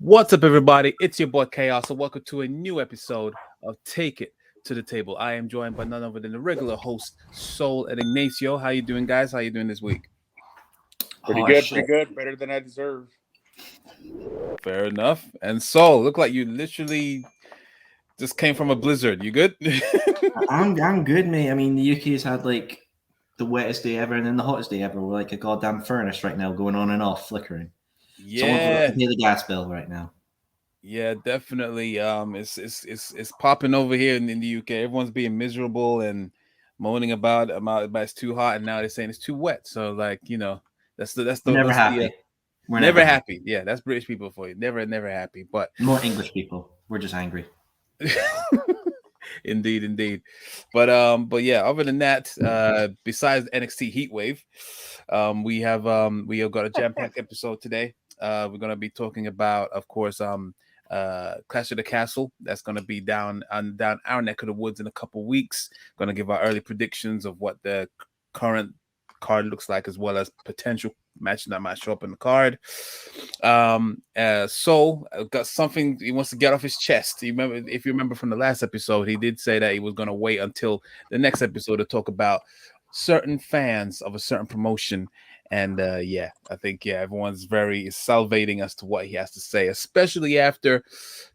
What's up, everybody? It's your boy Chaos, and welcome to a new episode of Take It to the Table. I am joined by none other than the regular host, Soul and Ignacio. How you doing, guys? How you doing this week? Pretty Oh good, pretty shit. good. Better than I deserve. Fair enough. And Soul, look like you literally just came from a blizzard. You good? I'm good, mate. I mean, the UK's had like the wettest day ever and then the hottest day ever. We're like a goddamn furnace right now, going on and off, flickering. Someone forgot Yeah, to pay the gas bill right now. yeah, definitely. It's popping over here in the UK. Everyone's being miserable and moaning about it's too hot, and now they're saying it's too wet. So, like, that's the that's We're the never that's the happy. We're never never happy. happy. Yeah, that's British people for you. Never happy. But More English people. We're just angry. indeed. But yeah, other than that, besides NXT Heatwave, we have got a jam-packed episode today. We're gonna be talking about, of course, Clash of the Castle. That's gonna be down our neck of the woods in a couple weeks. Gonna give our early predictions of what the current card looks like, as well as potential match that might show up in the card. So got something he wants to get off his chest. If you remember from the last episode, he did say that he was going to wait until the next episode to talk about certain fans of a certain promotion. And yeah, I think everyone's very salivating as to what he has to say, especially after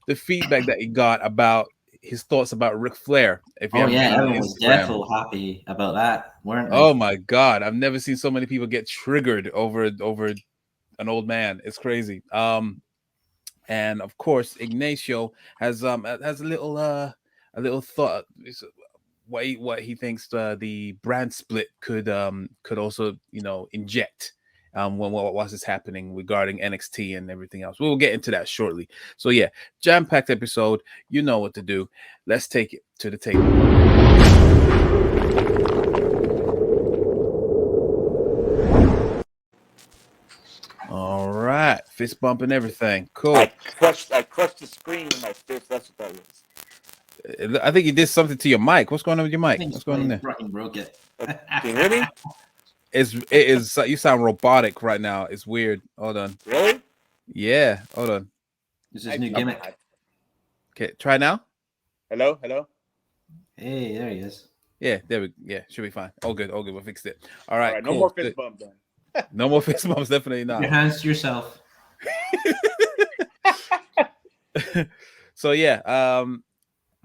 the feedback that he got about his thoughts about Ric Flair. If you Oh haven't yeah, been on everyone was Instagram, defo happy about that, weren't oh they? my God, I've never seen so many people get triggered over an old man. It's crazy. And of course, Ignacio has a little thought. What he thinks the brand split could also inject when what's is happening regarding NXT and everything else. We'll get into that shortly. So yeah, jam-packed episode. You know what to do. Let's take it to the table. All right, fist bump and everything. Cool. I crushed the screen with my fist. That's what that was. I think you did something to your mic. What's going on with your I mic? think What's it's going on probably there? fucking broke it. Can you hear me? It is. You sound robotic right now. It's weird. Hold on. Really? Yeah. Hold on. This is new gimmick. Okay. Try now. Hello, hello. Hey, there he is. Yeah. There we. Yeah. Should be fine. All good. All good. We fixed it. All All right. right, Cool. no more fist Good. bump then. No more fist bumps. Definitely Your not. hands to yourself. So yeah.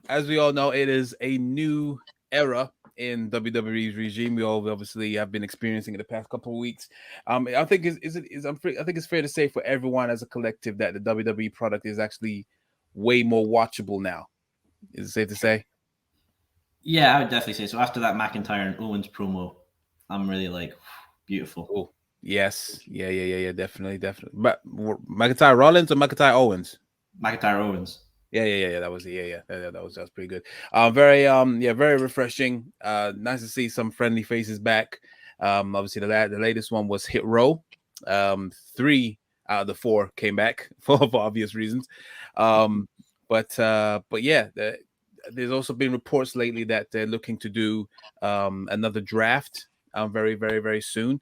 As we all know, it is a new era in WWE's regime. We all obviously have been experiencing it the past couple of weeks. I think I think it's fair to say for everyone as a collective that the WWE product is actually way more watchable now. Is it safe to say? Yeah, I would definitely say so. After that McIntyre and Owens promo, I'm really like, beautiful. Oh, yes, yeah, definitely. But McIntyre Rollins or McIntyre Owens? McIntyre Owens. Yeah. That was that was pretty good. Very refreshing. Nice to see some friendly faces back. Obviously the latest one was Hit Row. 3 out of the 4 came back for obvious reasons. But yeah, there's also been reports lately that they're looking to do another draft very soon,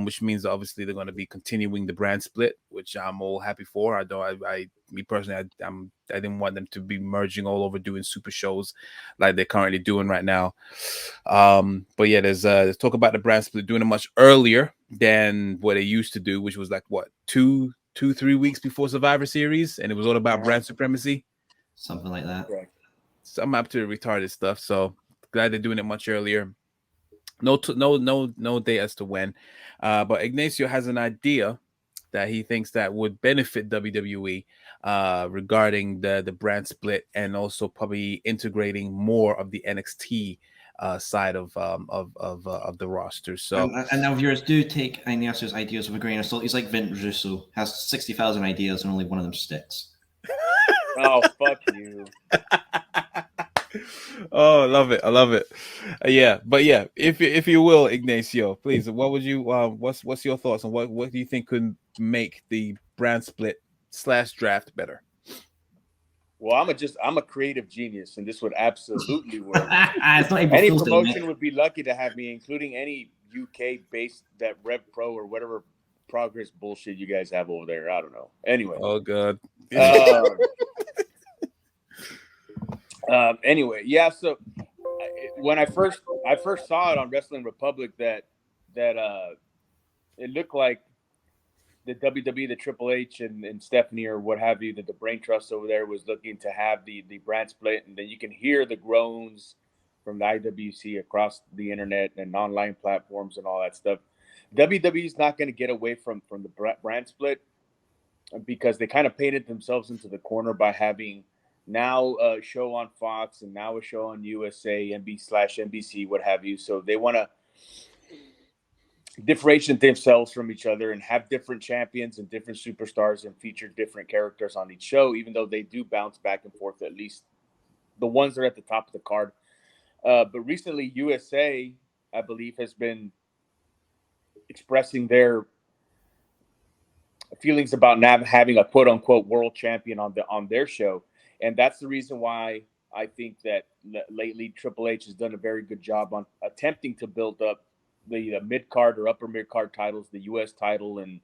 which means obviously they're going to be continuing the brand split, which I'm all happy for. Me personally, I didn't want them to be merging all over doing super shows like they're currently doing right now. But yeah, there's talk about the brand split doing it much earlier than what they used to do, which was like what 3 weeks before Survivor Series, and it was all about brand supremacy, Something like that. Correct. some up to retarded stuff. So glad they're doing it much earlier. No date as to when, but Ignacio has an idea that he thinks that would benefit WWE regarding the brand split, and also probably integrating more of the NXT side of the roster. So And now viewers do take Ignacio's ideas with a grain of salt. He's like Vince Russo, has 60,000 ideas and only one of them sticks. Oh, fuck you. oh, I love it. But yeah, if you will, Ignacio, please, what would you what's your thoughts on what do you think could make the brand split / draft better? Well, I'm a creative genius, and this would absolutely work. It's not even Any filtered, promotion mate. would be lucky to have me, including any UK based that Rev Pro or whatever progress bullshit you guys have over there. I don't know. Anyway, Oh God, Anyway, yeah. So when I first saw it on Wrestling Republic, that it looked like the WWE, the Triple H and Stephanie or what have you, that the Brain Trust over there was looking to have the brand split, and then you can hear the groans from the IWC across the internet and online platforms and all that stuff. WWE is not going to get away from the brand split because they kind of painted themselves into the corner by having now a show on Fox and now a show on USA, NBC/NBC, what have you. So they want to differentiate themselves from each other and have different champions and different superstars and feature different characters on each show, even though they do bounce back and forth, at least the ones that are at the top of the card. But recently, USA, I believe, has been expressing their feelings about not having a quote unquote world champion on their show. And that's the reason why I think that lately Triple H has done a very good job on attempting to build up the mid card or upper mid card titles, the US title and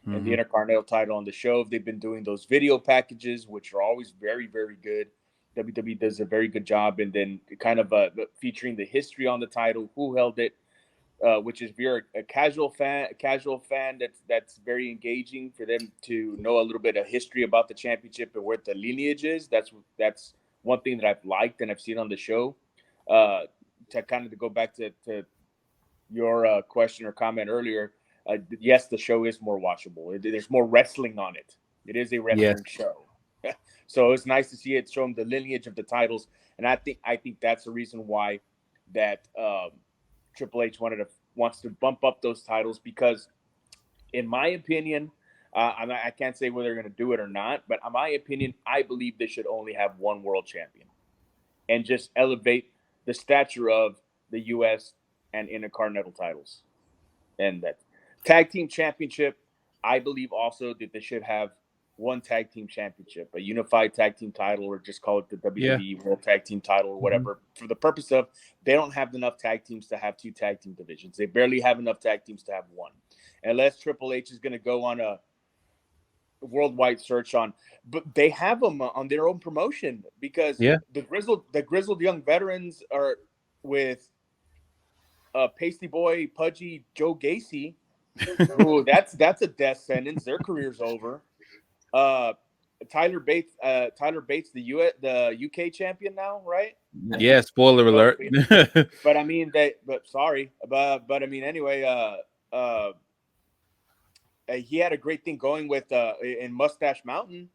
the Intercontinental title on the show. They've been doing those video packages, which are always very, very good. WWE does a very good job, and then kind of featuring the history on the title, who held it, which is, if you're a casual fan, that's very engaging for them to know a little bit of history about the championship and where the lineage is. That's one thing that I've liked and I've seen on the show. To kind of go back to your question or comment earlier, yes, the show is more watchable. There's more wrestling on it. It is a wrestling show. So it's nice to see it showing the lineage of the titles. And I think that's the reason why that Triple H wants to bump up those titles, because in my opinion, I can't say whether they're going to do it or not, but in my opinion, I believe they should only have one world champion and just elevate the stature of the U.S. and Intercontinental titles. And that tag team championship, I believe also that they should have one tag team championship, a unified tag team title, or just call it the WWE World Tag Team title or whatever, for the purpose of they don't have enough tag teams to have two tag team divisions. They barely have enough tag teams to have one. Unless Triple H is going to go on a worldwide search on, but they have them on their own promotion, because the grizzled young veterans are with Pasty Boy, Pudgy, Joe Gacy, who that's a death sentence. Their career's over. Tyler Bates, the UK champion now, right? Yeah, spoiler alert. But I mean, but I mean, anyway, he had a great thing going with in Mustache Mountain.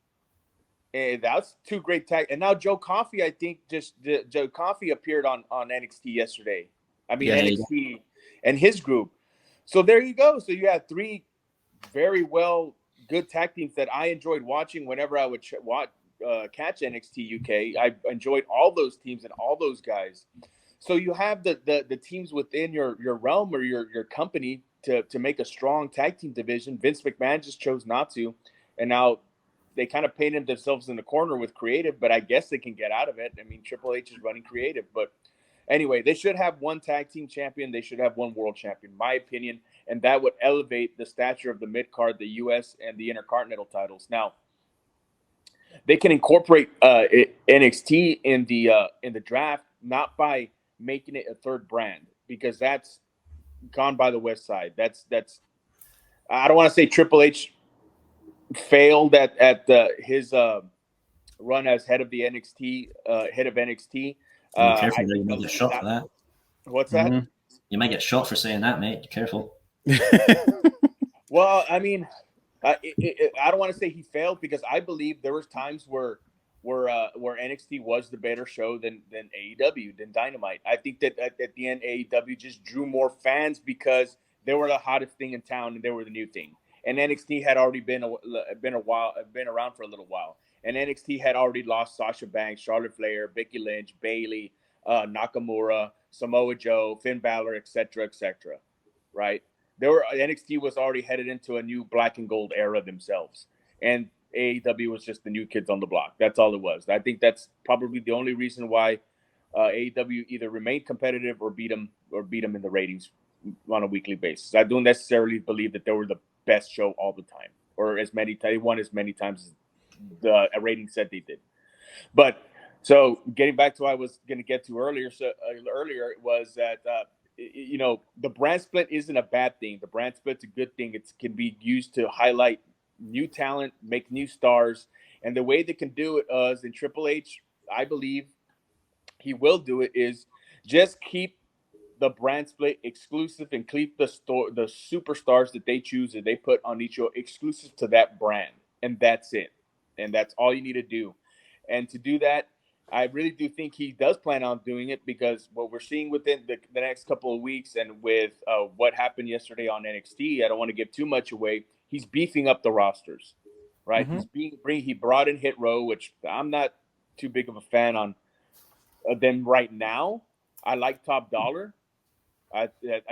And that's two great tag. And now Joe Coffey, I think Joe Coffey appeared on NXT yesterday. I mean, NXT and his group. So there you go. So you had three very good tag teams that I enjoyed watching whenever I would catch NXT UK. I enjoyed all those teams and all those guys. So you have the teams within your realm or your company to make a strong tag team division. Vince McMahon just chose not to, and now they kind of painted themselves in the corner with creative, but I guess they can get out of it. I mean, Triple H is running creative, but anyway, they should have one tag team champion. They should have one world champion, in my opinion, and that would elevate the stature of the mid card, the US and the Intercontinental titles. Now, they can incorporate NXT in the draft, not by making it a third brand, because that's gone by the West Side. That's I don't want to say Triple H failed at his run as head of the NXT, head of NXT. Careful, you might get shot for that. What's that? You might get shot for saying that, mate. Careful. Well, I mean, I don't want to say he failed, because I believe there was times where NXT was the better show than AEW, than Dynamite. I think that at the end, AEW just drew more fans because they were the hottest thing in town and they were the new thing. And NXT had already been around for a little while. And NXT had already lost Sasha Banks, Charlotte Flair, Becky Lynch, Bayley, Nakamura, Samoa Joe, Finn Balor, etc., right? NXT was already headed into a new black and gold era themselves, and AEW was just the new kids on the block. That's all it was. I think that's probably the only reason why AEW either remained competitive or beat them in the ratings on a weekly basis. I don't necessarily believe that they were the best show all the time, or they won as many times the ratings said they did. But so getting back to what I was going to get to earlier, earlier was that the brand split isn't a bad thing. The brand split's a good thing. It can be used to highlight new talent, make new stars, and the way they can do it is in Triple H. I believe he will do it is just keep the brand split exclusive and keep the superstars that they choose that they put on each show exclusive to that brand, and that's it, and that's all you need to do. And to do that, I really do think he does plan on doing it, because what we're seeing within the next couple of weeks and with what happened yesterday on NXT, I don't want to give too much away. He's beefing up the rosters, right? Mm-hmm. He brought in Hit Row, which I'm not too big of a fan on them right now. I like Top Dollar. I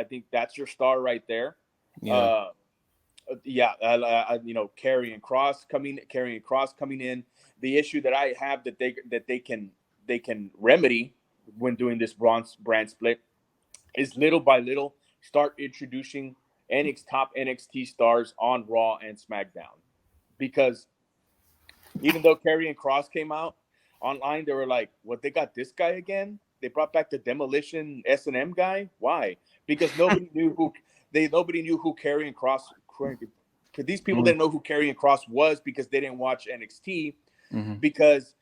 think that's your star right there. Yeah. Karrion Kross coming in. The issue that I have that they can remedy when doing this brand split is little by little start introducing top NXT stars on Raw and SmackDown, because even though Karrion Kross came out online, they were like, "What? They got this guy again? They brought back the Demolition S&M guy? Why? Because nobody knew who Karrion Kross. Because these people didn't know who Karrion Kross was because they didn't watch NXT. Mm-hmm. Because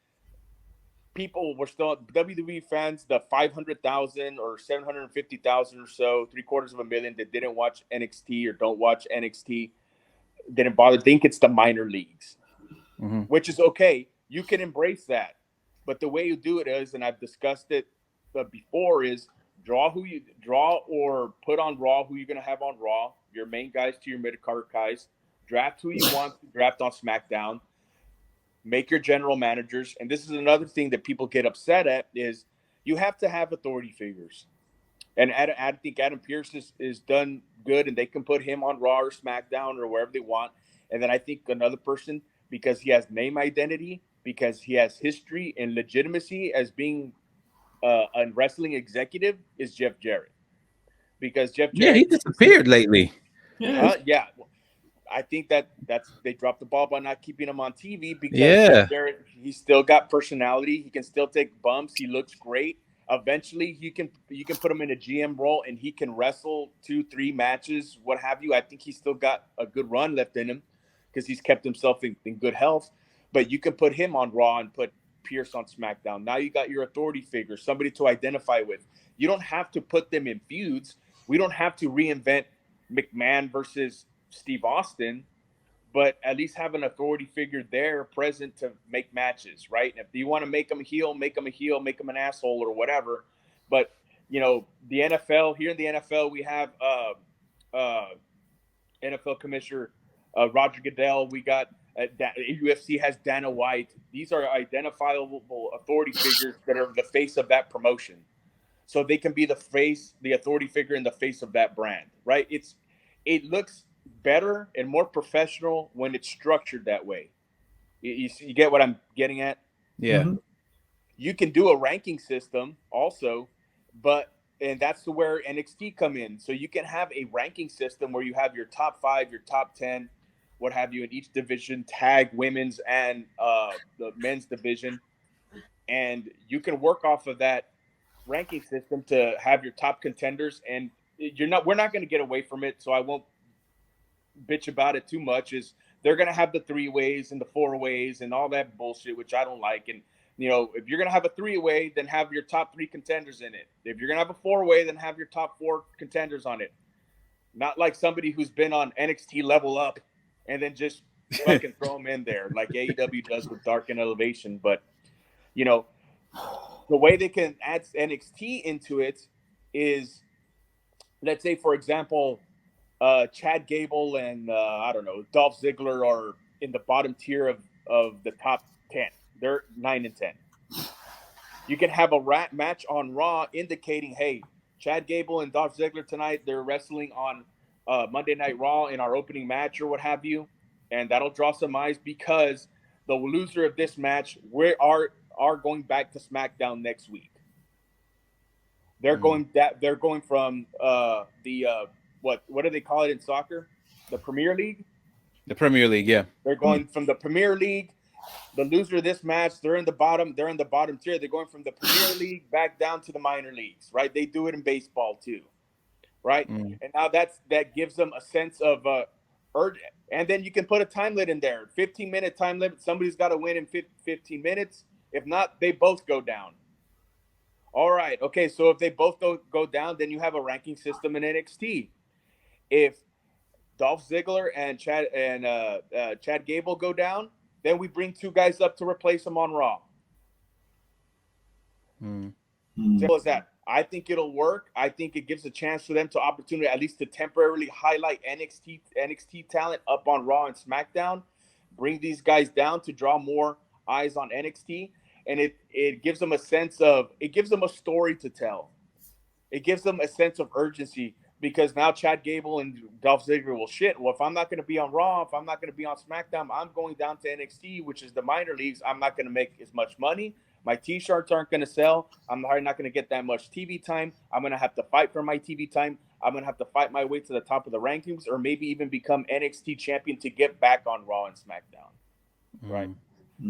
people were still WWE fans, the 500,000 or 750,000 or so, 750,000 that didn't watch NXT or don't watch NXT, didn't bother. Think it's the minor leagues, which is okay. You can embrace that, but the way you do it is, and I've discussed it before, is draw or put on Raw who you're going to have on Raw, your main guys to your mid-card guys, draft who you want to draft on SmackDown, make your general managers. And this is another thing that people get upset at, is you have to have authority figures. And I think Adam Pearce is done good, and they can put him on Raw or SmackDown or wherever they want. And then I think another person, because he has name identity, because he has history and legitimacy as being a wrestling executive, is Jeff Jarrett. Because Jeff Jarrett, he disappeared lately. Yeah. I think they dropped the ball by not keeping him on TV, because Jeff Jarrett, he's still got personality. He can still take bumps. He looks great. Eventually, you can put him in a GM role, and he can wrestle 2-3 matches, what have you. I think he's still got a good run left in him, because he's kept himself in good health. But you can put him on Raw and put Pierce on SmackDown. Now you got your authority figure, somebody to identify with. You don't have to put them in feuds. We don't have to reinvent McMahon versus Steve Austin, but at least have an authority figure there present to make matches, right? And if you want to make them a heel, make them an asshole or whatever. But the NFL, here in the NFL, we have NFL Commissioner Roger Goodell. We got UFC has Dana White. These are identifiable authority figures that are the face of that promotion, so they can be the authority figure in the face of that brand, right? It looks better and more professional when it's structured that way. You get what I'm getting at? Yeah. Mm-hmm. You can do a ranking system also, and that's where NXT come in. So you can have a ranking system where you have your top 5, your top 10, what have you, in each division, tag, women's, and the men's division. And you can work off of that ranking system to have your top contenders. And we're not going to get away from it, so I won't bitch about it too much. Is they're going to have the 3-ways and the 4-ways and all that bullshit, which I don't like. And if you're going to have a 3-way, then have your top 3 contenders in it. If you're going to have a 4-way, then have your top 4 contenders on it. Not like somebody who's been on NXT Level Up and then just fucking throw them in there like AEW does with Dark and Elevation. But the way they can add NXT into it is, let's say, for example, Chad Gable and I don't know, Dolph Ziggler are in the bottom tier of the top 10. They're 9 and 10. You can have a match on Raw indicating, hey, Chad Gable and Dolph Ziggler tonight, they're wrestling on Monday Night Raw in our opening match or what have you, and that'll draw some eyes, because the loser of this match are going back to SmackDown next week. They're going from the what do they call it in soccer? The Premier League. The Premier League, yeah. They're going from the Premier League The loser of this match, they're in the bottom tier. They're going from the Premier League back down to the minor leagues, right? They do it in baseball too, right? Mm. And now that gives them a sense of urge. And then you can put a time limit in there, 15-minute time limit. Somebody's got to win in 15 minutes. If not, they both go down. All right. Okay. So if they both go down, then you have a ranking system in NXT. If Dolph Ziggler and Chad Gable go down, then we bring 2 guys up to replace them on Raw. Mm. Simple as that. I think it'll work. I think it gives a chance for them to opportunity at least to temporarily highlight NXT talent up on Raw and SmackDown, bring these guys down to draw more eyes on NXT, and it gives them a sense of it gives them a story to tell. It gives them a sense of urgency because now Chad Gable and Dolph Ziggler will shit. Well, if I'm not going to be on Raw, if I'm not going to be on SmackDown, I'm going down to NXT, which is the minor leagues. I'm not going to make as much money. My T-shirts aren't going to sell. I'm probably not going to get that much TV time. I'm going to have to fight for my TV time. I'm going to have to fight my way to the top of the rankings or maybe even become NXT champion to get back on Raw and SmackDown. Right?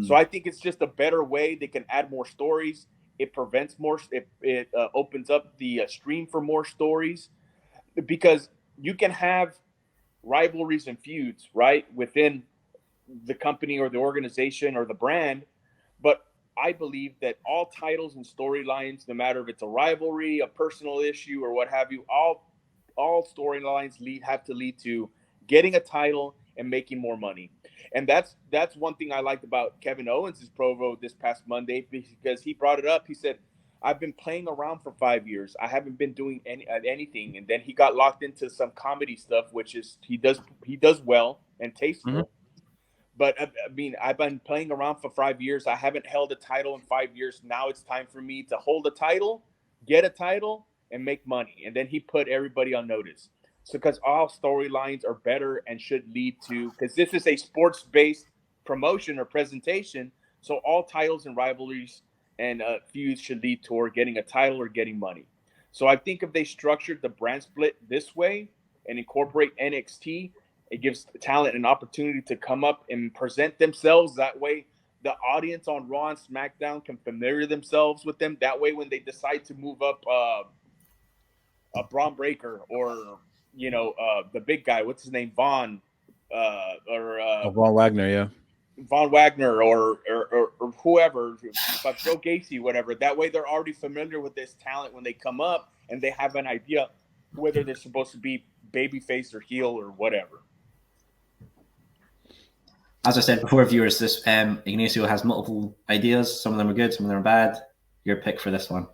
So I think it's just a better way. They can add more stories. It prevents more. It opens up the stream for more stories because you can have rivalries and feuds, right, within the company or the organization or the brand. But I believe that all titles and storylines, no matter if it's a rivalry, a personal issue, or what have you, all storylines have to lead to getting a title and making more money. And that's one thing I liked about Kevin Owens' promo this past Monday because he brought it up. He said, I've been playing around for 5 years. I haven't been doing anything. And then he got locked into some comedy stuff, which is he does well and tasteful. Mm-hmm. But I mean, I've been playing around for 5 years. I haven't held a title in 5 years. Now it's time for me to hold a title, get a title, and make money. And then he put everybody on notice. So because all storylines are better and should lead to, because this is a sports-based promotion or presentation, so all titles and rivalries and feuds should lead toward getting a title or getting money. So I think if they structured the brand split this way and incorporate NXT, it gives talent an opportunity to come up and present themselves. That way, the audience on Raw and SmackDown can familiar themselves with them. That way, when they decide to move up a Braun Breaker or the big guy, what's his name, Von Von Wagner, yeah. Von Wagner or whoever, but Joe Gacy, whatever. That way, they're already familiar with this talent when they come up, and they have an idea whether they're supposed to be babyface or heel or whatever. As I said before, viewers, this Ignacio has multiple ideas. Some of them are good, some of them are bad. Your pick for this one?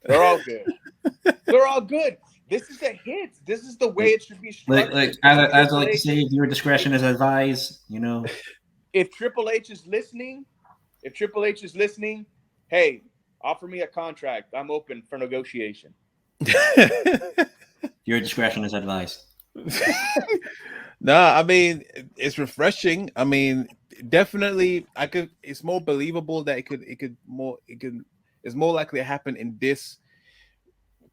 They're all good. They're all good. This is a hit. This is the way it should be structured. As I like to say, your discretion is advised. If Triple H is listening, hey, offer me a contract. I'm open for negotiation. Your discretion is advised. No, I mean it's refreshing. I mean, definitely, it's more believable that it's more likely to happen in this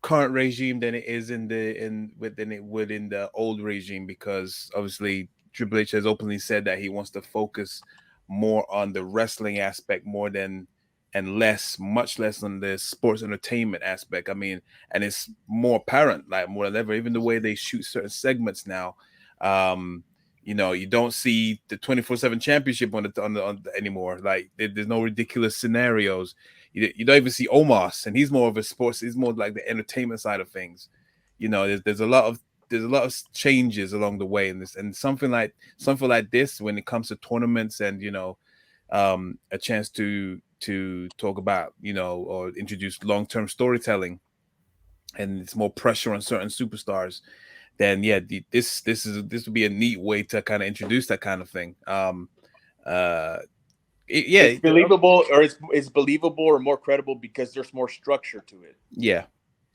current regime than it is than it would in the old regime, because obviously Triple H has openly said that he wants to focus more on the wrestling aspect much less on the sports entertainment aspect. I mean, and it's more apparent, like more than ever, even the way they shoot certain segments now. You don't see the 24/7 championship on the anymore. Like there's no ridiculous scenarios. You don't even see Omos, and he's more of a sports. He's more like the entertainment side of things. There's a lot of changes along the way in this, and something like this when it comes to tournaments and a chance to talk about or introduce long-term storytelling, and it's more pressure on certain superstars. Then this would be a neat way to kind of introduce that kind of thing. It's believable, or it's believable or more credible because there's more structure to it. Yeah.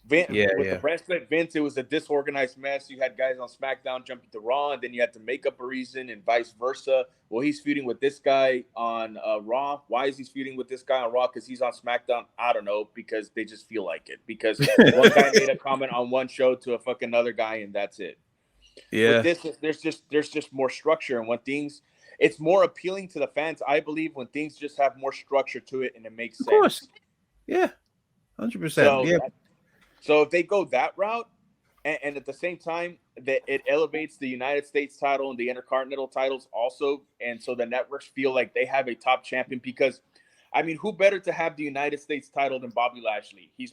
The brand split, Vince, it was a disorganized mess. You had guys on SmackDown jumping to Raw, and then you had to make up a reason, and vice versa. Well, he's feuding with this guy on Raw. Why is he feuding with this guy on Raw? Because he's on SmackDown? I don't know. Because they just feel like it. Because one guy made a comment on one show to a fucking other guy, and that's it. Yeah. But there's just more structure, and when things. it's more appealing to the fans, I believe, when things just have more structure to it and it makes Of course. sense. Yeah. 100%. So Yeah. so if they go that route, and at the same time that it elevates the United States title and the Intercontinental titles also, and so the networks feel like they have a top champion because, I mean, who better to have the United States title than Bobby Lashley? He's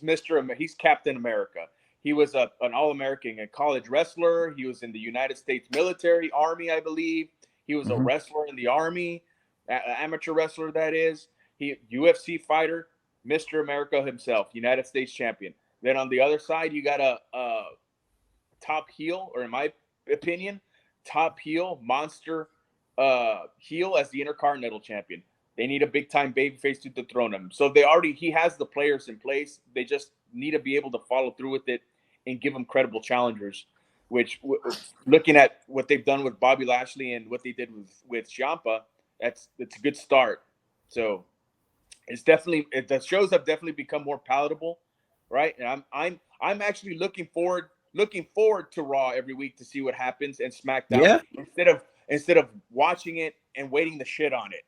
Captain America. He was an All-American, a college wrestler. He was in the United States military, Army, I believe. He was a Mhm. wrestler in the Army, amateur wrestler, that is. He UFC fighter, Mr. America himself, United States champion. Then on the other side, you got a top heel, or in my opinion, top heel, monster heel as the Intercontinental champion. They need a big time babyface to dethrone him. So he has the players in place. They just need to be able to follow through with it and give them credible challengers. Which, looking at what they've done with Bobby Lashley and what they did with Ciampa, it's a good start. So the shows have definitely become more palatable, right? And I'm actually looking forward to Raw every week to see what happens, and SmackDown, Yeah. instead of watching it and waiting to shit on it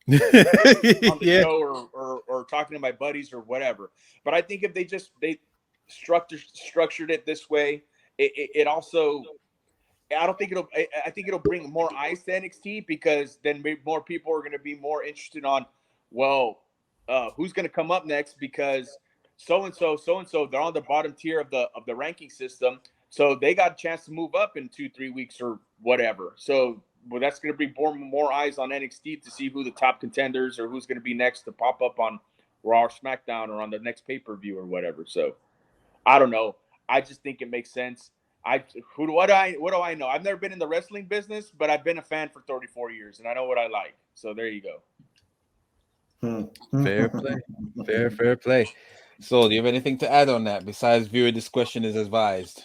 on the Yeah. show, or talking to my buddies or whatever. But I think if they structured it this way, it also, I don't think I think it'll bring more eyes to NXT, because then more people are going to be more interested on, well, who's going to come up next, because so and so, they're on the bottom tier of the ranking system, so they got a chance to move up in 2-3 weeks or whatever. So, well, that's going to bring more eyes on NXT to see who the top contenders, or who's going to be next to pop up on Raw or SmackDown or on the next pay-per-view or whatever. So I don't know. I just think it makes sense. What do I know? I've never been in the wrestling business, but I've been a fan for 34 years, and I know what I like. So there you go. Fair play. Fair play. So, do you have anything to add on that besides viewer discretion is advised?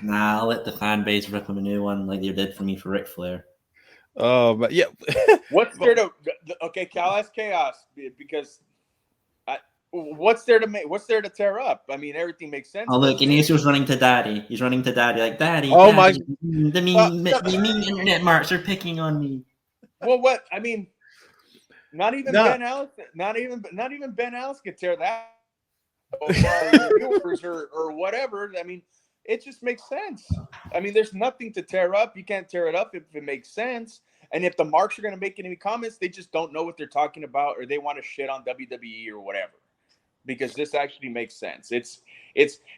Nah, I'll let the fan base rip him a new one like they did for me for Ric Flair. Oh, but yeah. What's there to? Okay, Cal, that's chaos, because what's there to make? What's there to tear up? I mean, everything makes sense. Oh look, Doesn't it? Ignacio's running to Daddy. He's running to Daddy like Daddy, Oh my. Daddy. The mean internet marks are picking on me. Well, what I mean, not even No. Ben Ellis, not even Ben Ellis could tear that, or viewers, or whatever. I mean, it just makes sense. I mean, there's nothing to tear up. You can't tear it up if it makes sense. And if the marks are going to make any comments, they just don't know what they're talking about, or they want to shit on WWE or whatever. Because this actually makes sense. It's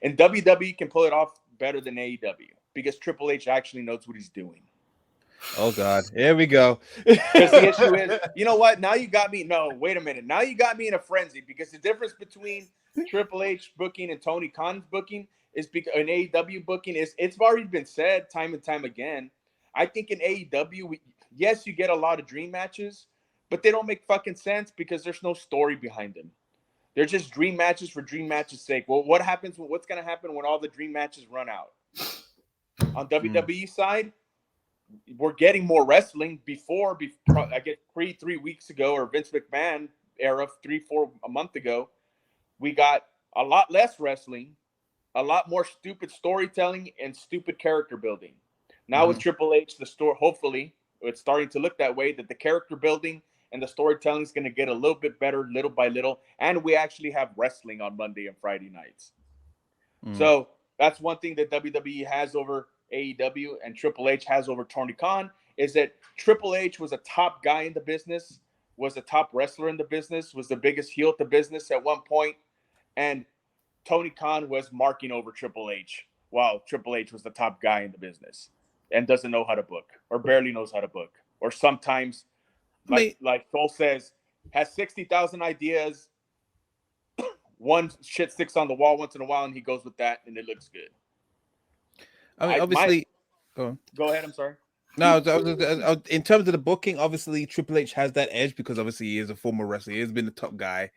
and WWE can pull it off better than AEW, because Triple H actually knows what he's doing. Oh God, here we go. Because the issue is, you know what? Now you got me. No, wait a minute. Now you got me in a frenzy, because the difference between Triple H booking and Tony Khan's booking is, because an AEW booking is, it's already been said time and time again. I think in AEW, yes, you get a lot of dream matches, but they don't make fucking sense because there's no story behind them. They're just dream matches for dream matches' sake. Well, what's going to happen when all the dream matches run out? On WWE side, we're getting more wrestling. I get 3 weeks ago, or Vince McMahon era, 4 a month ago, we got a lot less wrestling, a lot more stupid storytelling and stupid character building. Now with Triple H, the store, hopefully it's starting to look that way, that the character building and the storytelling is going to get a little bit better little by little, and we actually have wrestling on Monday and Friday nights. So that's one thing that WWE has over AEW and Triple H has over Tony Khan, is that Triple H was a top guy in the business, was a top wrestler in the business, was the biggest heel at the business at one point, and Tony Khan was marking over Triple H while Triple H was the top guy in the business and doesn't know how to book, or barely knows how to book, or sometimes, like Cole says, has 60,000 ideas. One shit sticks on the wall once in a while, and he goes with that, and it looks good. I mean, obviously. Go ahead. I'm sorry. No, in terms of the booking, obviously Triple H has that edge because obviously he is a former wrestler. He has been the top guy.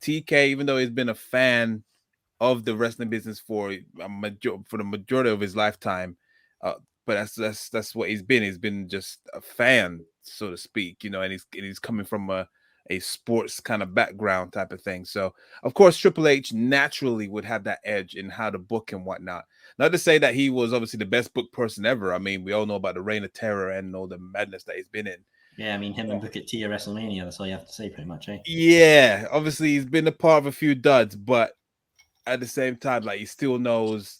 TK, even though he's been a fan of the wrestling business for the majority of his lifetime, but that's what he's been. He's been just a fan, so to speak, and he's coming from a a sports kind of background type of thing. So of course Triple H naturally would have that edge in how to book and whatnot. Not to say that he was obviously the best booked person ever. I mean, we all know about the Reign of Terror and all the madness that he's been in. Yeah, I mean, him and Booker T at WrestleMania, that's all you have to say pretty much, eh? Yeah, obviously he's been a part of a few duds, but at the same time, like he still knows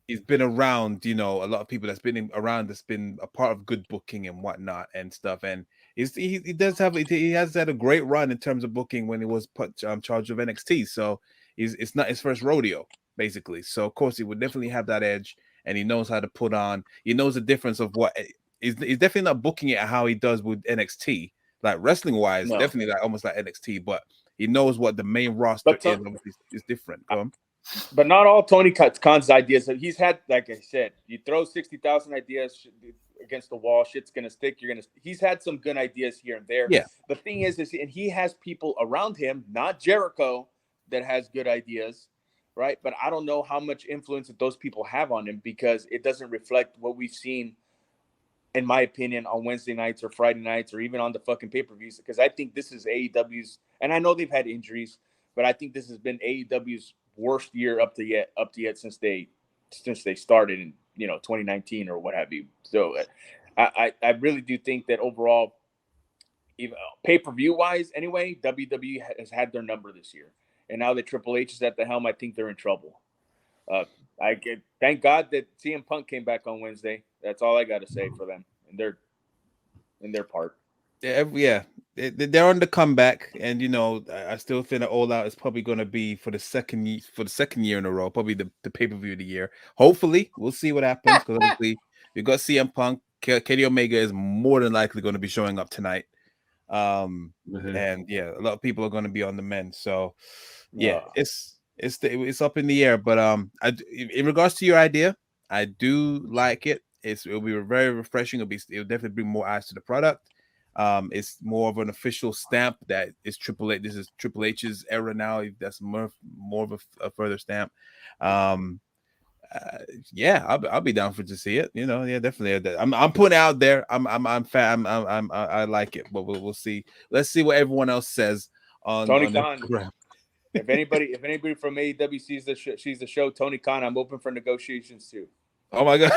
he's been around, a lot of people that's been around that's been a part of good booking and whatnot and stuff. And he has had a great run in terms of booking when he was put charge of NXT. So it's not his first rodeo, basically. So of course he would definitely have that edge, and he knows how to put on. He knows the difference of what he's definitely not booking it how he does with NXT, like wrestling wise, definitely like almost like NXT, but he knows what the main roster is. Obviously, is different. Go on. But not all Tony Khan's ideas. He's had, like I said, you throw 60,000 ideas against the wall, shit's gonna stick. He's had some good ideas here and there. Yeah. The thing is, and he has people around him, not Jericho, that has good ideas, right? But I don't know how much influence that those people have on him, because it doesn't reflect what we've seen, in my opinion, on Wednesday nights or Friday nights or even on the fucking pay-per-views. Because I think this is AEW's, and I know they've had injuries, but I think this has been AEW's worst year up to yet since they started in 2019 or what have you. So I really do think that overall, even pay-per-view wise anyway, WWE has had their number this year, and now that Triple H is at the helm, I think they're in trouble. Thank God that CM Punk came back on Wednesday. That's all I got to say for them and their part. Yeah, they're on the comeback, and I still think that All Out is probably going to be for the second year in a row, probably the pay-per-view of the year. Hopefully, we'll see what happens, because obviously we got CM Punk. Kenny Omega is more than likely going to be showing up tonight, and yeah, a lot of people are going to be on the mend. So yeah, it's up in the air. But in regards to your idea, I do like it. It'll be very refreshing. It'll definitely bring more eyes to the product. It's more of an official stamp that is Triple H. This is Triple H's era now. That's more of a further stamp. Yeah, I'll be down to see it. Yeah, definitely. I'm putting it out there. I like it, but we'll see. Let's see what everyone else says on Tony on Khan. Instagram. If anybody from AEW sees the show, Tony Khan, I'm open for negotiations too. Oh my god.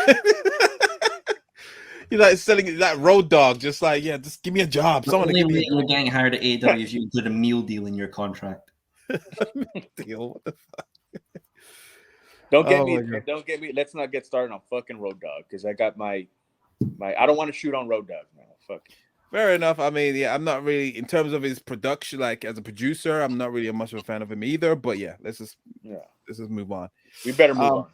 You're like selling that road dog, just like, yeah, just give me a job. Someone give me you're getting hired at AEW if you include a meal deal in your contract. Deal? What the fuck? Don't get me. Let's not get started on fucking Road Dogg, because I got my. I don't want to shoot on Road Dogg now. Fuck. Fair enough. I mean, yeah, I'm not really, in terms of his production, like as a producer, I'm not really much of a fan of him either. But yeah, let's just move on. We better move on.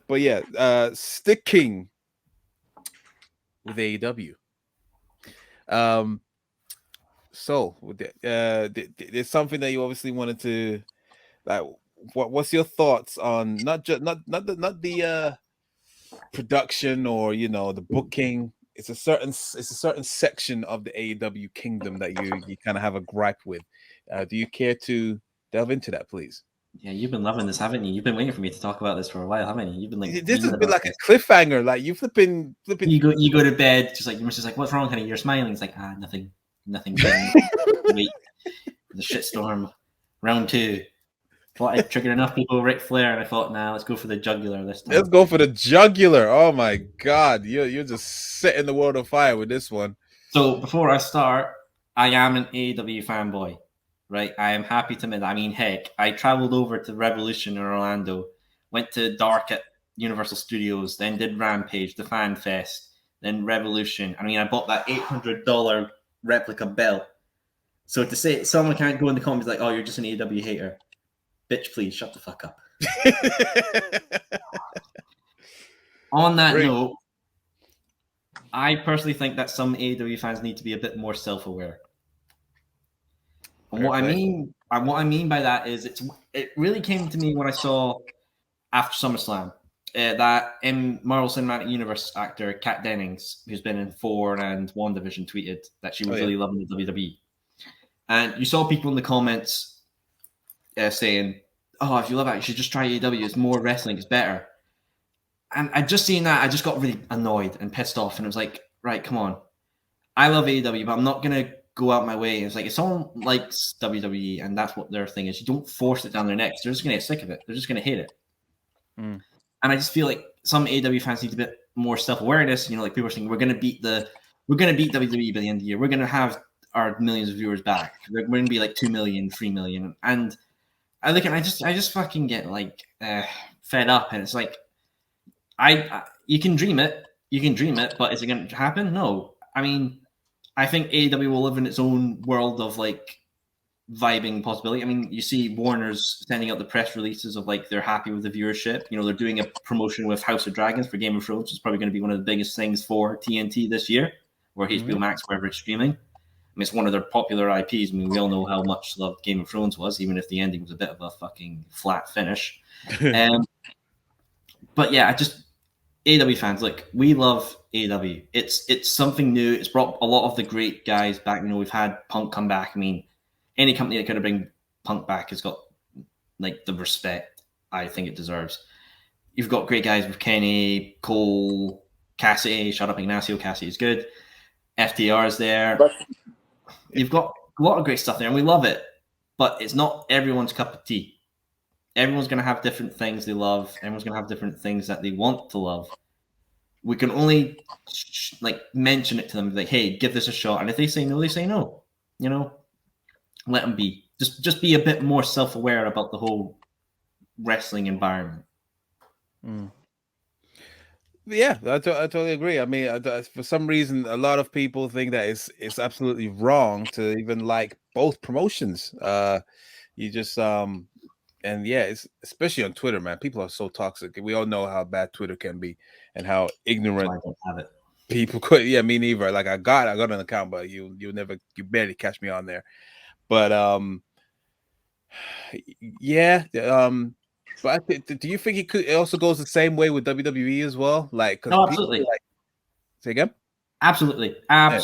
But yeah, sticking with AEW. So there's something that you obviously wanted to, like, what's your thoughts on not the production or the booking? It's a certain section of the AEW kingdom that you kind of have a gripe with. Do you care to delve into that, please? Yeah, you've been loving this, haven't you? You've been waiting for me to talk about this for a while, haven't you? You've been like, this has been like a cliffhanger. Like you flipping. You go to bed, just like your missus like, what's wrong, honey? You're smiling. It's like, nothing. Wait for the shitstorm. Round 2. Thought I triggered enough people, Ric Flair, and I thought, let's go for the jugular this time. Let's go for the jugular. Oh my god, you're just setting the world on fire with this one. So before I start, I am an AEW fanboy, right? I am happy to admit that. I mean, heck, I traveled over to Revolution in Orlando, went to Dark at Universal Studios, then did Rampage, the Fan Fest, then Revolution. I mean, I bought that $800 replica belt. So to say someone can't go in the comments like, oh, you're just an AEW hater. Bitch, please shut the fuck up. On that note, I personally think that some AEW fans need to be a bit more self-aware. And what I mean by that is it really came to me when I saw after SummerSlam that in Marvel Cinematic Universe actor Kat Dennings, who's been in Thor and WandaVision, tweeted that she was really loving the WWE. And you saw people in the comments saying, oh, if you love it, you should just try AEW. It's more wrestling. It's better. And I just seen that. I just got really annoyed and pissed off. And it was like, right, come on. I love AEW, but I'm not going to go out my way. It's like if someone likes WWE and that's what their thing is, you don't force it down their necks. They're just gonna get sick of it. They're just gonna hate it. And I just feel like some AEW fans need a bit more self-awareness. You know, like people are saying, we're gonna beat WWE by the end of the year. We're gonna have our millions of viewers back. We're gonna be like 2 million, 3 million. And I look and I just fucking get like fed up. And it's like you can dream it, but is it gonna happen? No. I mean, I think AEW will live in its own world of like vibing possibility. I mean, you see Warner's sending out the press releases of like they're happy with the viewership. You know, they're doing a promotion with House of Dragons for Game of Thrones, which is probably going to be one of the biggest things for TNT this year, or HBO Max, wherever it's streaming. I mean, it's one of their popular IPs. I mean, we all know how much loved Game of Thrones was, even if the ending was a bit of a fucking flat finish. But yeah, AEW fans, look, we love AEW. It's something new. It's brought a lot of the great guys back. You know, we've had Punk come back. I mean, any company that could have bring Punk back has got like the respect I think it deserves. You've got great guys with Kenny, Cole, Cassidy. Shut up, Ignacio. Cassidy is good. FTR is there. You've got a lot of great stuff there, and we love it. But it's not everyone's cup of tea. Everyone's going to have different things they love. Everyone's going to have different things that they want to love. We can only like mention it to them, like, hey, give this a shot. And if they say no, they say no. You know, let them be. Just be a bit more self-aware about the whole wrestling environment. Yeah, I totally agree. I mean, for some reason, a lot of people think that it's absolutely wrong to even like both promotions. You just and yeah, it's especially on Twitter, man. People are so toxic. We all know how bad Twitter can be and how ignorant I don't have it. people could. Yeah, me neither. Like I got an account, but you barely catch me on there. But yeah, but do you think it also goes the same way with WWE as well? Like, because no, absolutely. Like, say again? Absolutely. Yeah.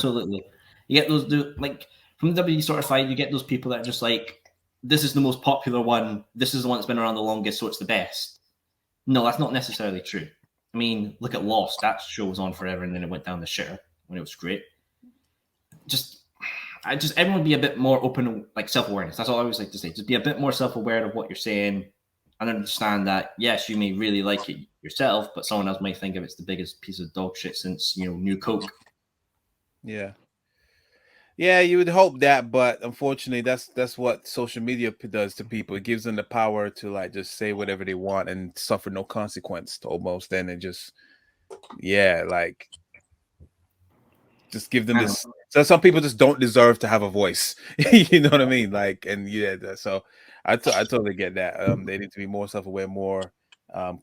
You get those like from the WWE sort of side, you get those people that are just like, this is the most popular one. This is the one that's been around the longest, so it's the best. No, that's not necessarily true. I mean, look at Lost. That show was on forever, and then it went down the shitter when it was great. Everyone be a bit more open, like self-awareness. That's all I always like to say. Just be a bit more self-aware of what you're saying, and understand that yes, you may really like it yourself, but someone else might think of it's the biggest piece of dog shit since New Coke. Yeah. Yeah, you would hope that, but unfortunately, that's what social media does to people. It gives them the power to like just say whatever they want and suffer no consequence almost. And it just, yeah, like just give them this. So some people just don't deserve to have a voice. You know what I mean? Like, and yeah, so I totally get that. They need to be more self-aware, more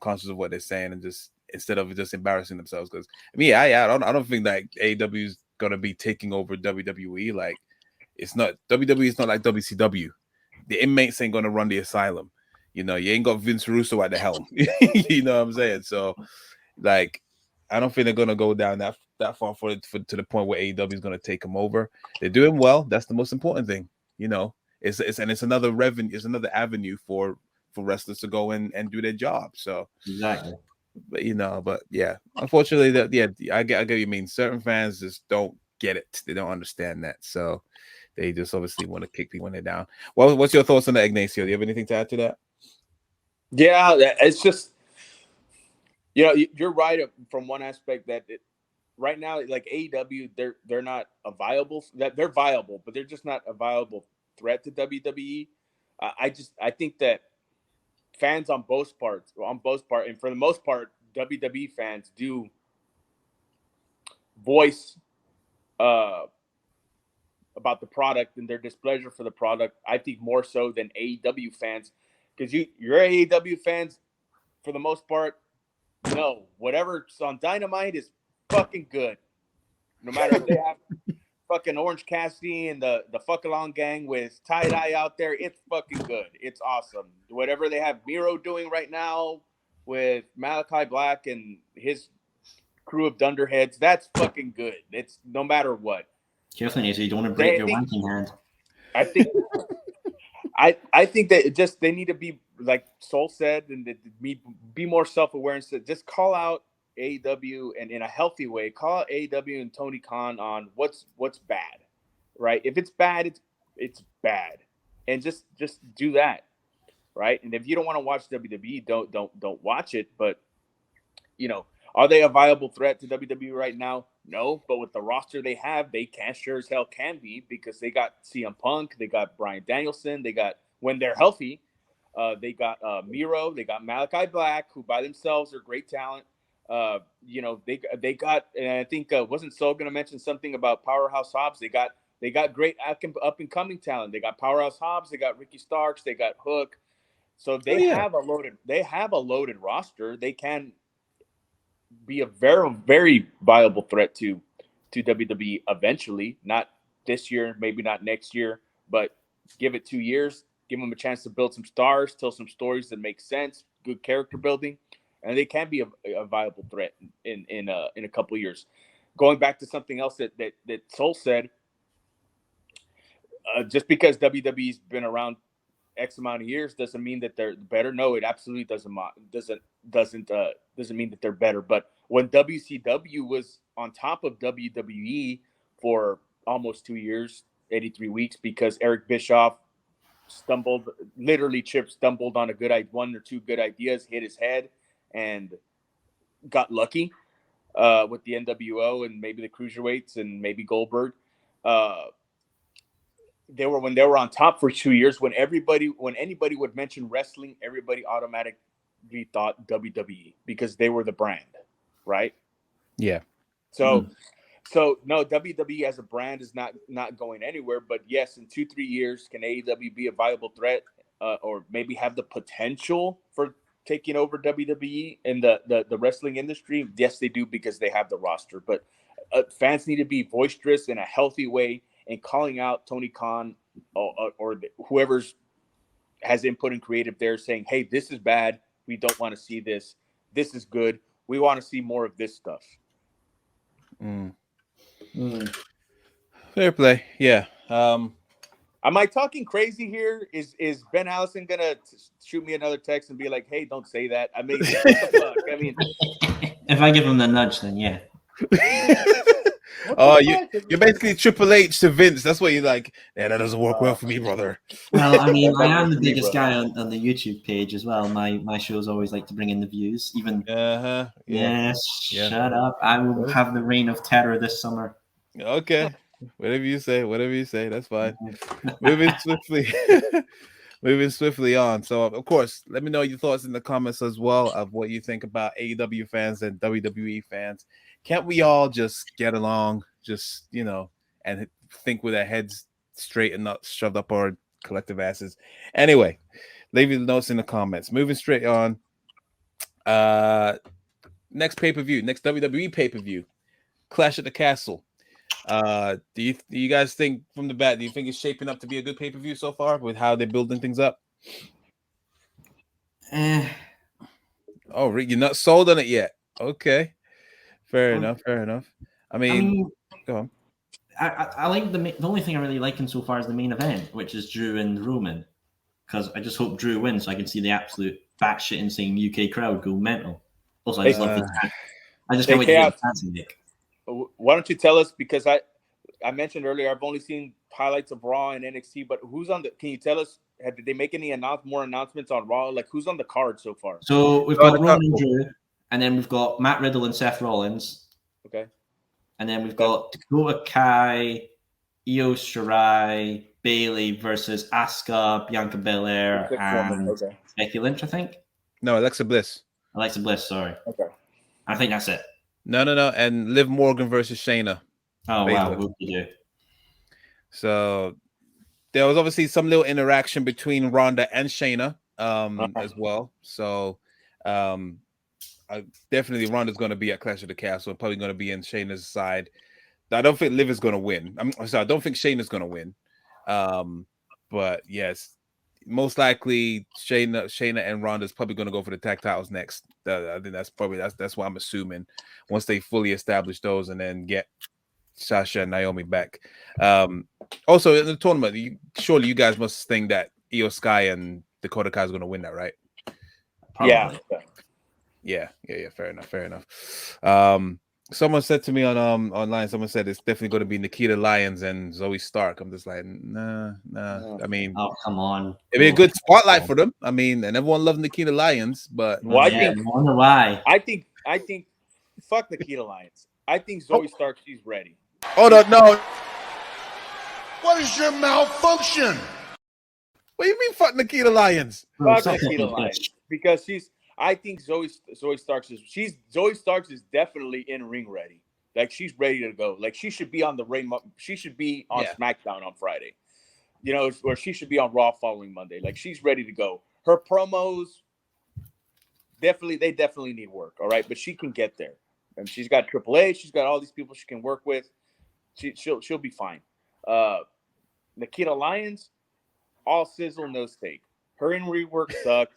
conscious of what they're saying, and just instead of just embarrassing themselves. Because I mean, I don't think that AEW is gonna be taking over WWE. Like, it's not WWE is not like WCW. The inmates ain't gonna run the asylum. You know, you ain't got Vince Russo at the helm. You know what I'm saying? So, like, I don't think they're gonna go down that far for to the point where AEW is gonna take them over. They're doing well. That's the most important thing. You know, it's another revenue. It's another avenue for wrestlers to go in and do their job. So exactly. But yeah, unfortunately, I get what you mean. Certain fans just don't get it. They don't understand that. So they just obviously want to kick people when they're down. Well, what's your thoughts on that, Ignacio? Do you have anything to add to that? Yeah, it's just, you're right from one aspect that right now, like AEW, they're not they're viable, but they're just not a viable threat to WWE. I think that fans on both parts, and for the most part, WWE fans do voice about the product and their displeasure for the product. I think more so than AEW fans, because your AEW fans, for the most part, no, whatever's on Dynamite is fucking good. No matter if they have fucking Orange Cassidy and the fuck along gang with tie dye out there, it's fucking good. It's awesome. Whatever they have Miro doing right now with Malachi Black and his crew of dunderheads, that's fucking good. It's no matter what. Careful, Nancy, you don't want to break your wanking hand. I think I think that they need to be, like Soul said, and be more self-aware and just call out AEW and in a healthy way, call out AEW and Tony Khan on what's bad. right? If it's bad, it's bad, and just do that, right? And if you don't want to watch WWE, don't watch it. But are they a viable threat to WWE right now? No, but with the roster they have, they sure as hell can be, because they got CM Punk, they got Bryan Danielson, they got, when they're healthy, they got Miro, they got Malachi Black, who by themselves are great talent. They got, and I think wasn't Sol going to mention something about Powerhouse Hobbs? They got great up and coming talent. They got Powerhouse Hobbs, they got Ricky Starks, they got Hook. So they have a loaded roster. They can be a very, very viable threat to WWE eventually. Not this year, maybe not next year, but give it 2 years. Give them a chance to build some stars, tell some stories that make sense, good character building, and they can be a viable threat in a couple of years. Going back to something else that Sol said, just because WWE's been around X amount of years doesn't mean that they're better. No, it absolutely doesn't mean that they're better. But when WCW was on top of WWE for almost 2 years, 83 weeks, because Eric Bischoff stumbled on one or two good ideas, hit his head, and got lucky with the NWO and maybe the Cruiserweights and maybe Goldberg. When they were on top for 2 years, when anybody would mention wrestling, everybody automatically thought WWE, because they were the brand, right? Yeah. So no, WWE as a brand is not going anywhere. But yes, in 2-3 years, can AEW be a viable threat, or maybe have the potential for taking over WWE in the wrestling industry? Yes, they do, because they have the roster. But fans need to be boisterous in a healthy way, and calling out Tony Khan or whoever's has input and creative there, saying, hey, this is bad. We don't want to see this. This is good. We want to see more of this stuff. Fair play. Yeah. Am I talking crazy here? Is Ben Allison going to shoot me another text and be like, hey, don't say that? I mean, what the fuck? I mean, if I give him the nudge, then yeah. Oh, you're basically Triple H to Vince. That's what you're like. Yeah, that doesn't work well for me, brother. Well, I mean, I am the biggest guy on the YouTube page as well. My shows always like to bring in the views. Even shut up. I will have the reign of terror this summer. Okay, whatever you say. That's fine. Moving swiftly on. So, of course, let me know your thoughts in the comments as well of what you think about AEW fans and WWE fans. Can't we all just get along, and think with our heads straight and not shoved up our collective asses? Anyway, leave your notes in the comments. Moving straight on. Next pay-per-view, next WWE pay-per-view, Clash at the Castle. Do you guys think from the bat, do you think it's shaping up to be a good pay-per-view so far with how they're building things up? Oh, you're not sold on it yet. Okay. Fair enough. I mean, go on. I like the only thing I really like so far is the main event, which is Drew and Roman, because I just hope Drew wins so I can see the absolute batshit insane UK crowd go mental. Also, I just love I just can't wait to get the dancing Nick. Why don't you tell us, because I mentioned earlier I've only seen highlights of Raw and NXT, but who's on can you tell us, did they make any more announcements on Raw? Like, who's on the card so far? So we've got Roman and Drew, and then we've got Matt Riddle and Seth Rollins. Okay. And then we've got Dakota Kai, Io Shirai, Bayley versus Asuka, Bianca Belair, and Becky Lynch, I think. No, Alexa Bliss. Sorry. Okay. I think that's it. No. And Liv Morgan versus Shayna. Oh, wow. What did you do? So there was obviously some little interaction between Ronda and Shayna as well. So definitely Ronda's going to be at Clash of the Castle, probably going to be in Shayna's side. I don't think Liv is going to win. I don't think Shayna's going to win. But yes, most likely Shayna and Ronda's probably going to go for the tag titles next. I think that's what I'm assuming, once they fully establish those and then get Sasha and Naomi back. Also in the tournament, surely you guys must think that Io Sky and Dakota Kai is going to win that, right? Probably. Yeah. Fair enough. Someone said to me on online. Someone said it's definitely going to be Nikita Lyons and Zoe Stark. I'm just like, nah. I mean, oh come on, it'd be a good spotlight for them. I mean, and everyone loves Nikita Lyons, but Well, I wonder why. I think, fuck Nikita Lyons. I think Zoe Stark, she's ready. Oh no! What is your malfunction? What do you mean, fuck Nikita Lyons? Fuck Nikita Lyons because I think Zoe Starks is definitely in ring ready. Like she's ready to go. Like she should be on the ring. She should be on SmackDown on Friday. You know, or she should be on Raw following Monday. Like she's ready to go. Her promos definitely need work. All right, but she can get there. And she's got Triple H. She's got all these people she can work with. She'll be fine. Nikita Lyons, all sizzle, no steak. Her in ring work sucks.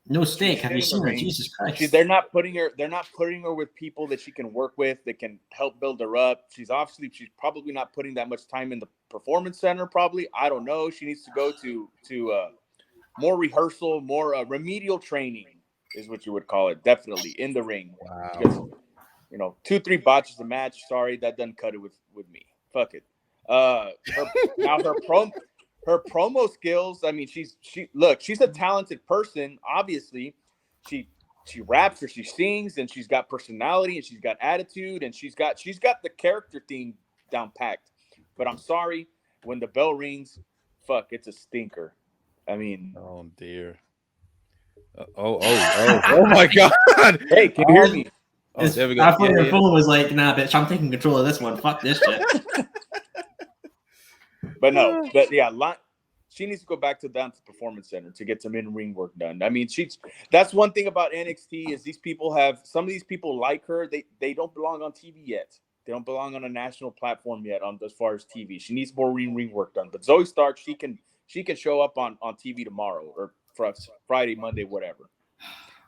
No steak. Have you seen her? Jesus Christ! They're not putting her with people that she can work with that can help build her up. She's probably not putting that much time in the performance center. Probably, I don't know. She needs to go to more rehearsal, more remedial training is what you would call it. Definitely in the ring. Wow. Because, 2-3 botches a match. Sorry, that doesn't cut it with me. Fuck it. Her promo skills. I mean, she's a talented person. Obviously, she raps or she sings, and she's got personality and she's got attitude and she's got the character thing down packed. But I'm sorry, when the bell rings, fuck, it's a stinker. I mean, oh dear. Oh my God! Hey, can you hear me? Oh, there we go. I thought your phone was like, nah, bitch, I'm taking control of this one. Fuck this shit. But she needs to go down to the performance center to get some in-ring work done. I mean, that's one thing about NXT is some of these people like her. They don't belong on TV yet. They don't belong on a national platform yet as far as TV. She needs more in-ring work done. But Zoe Stark, she can show up on TV tomorrow or Friday, Monday, whatever.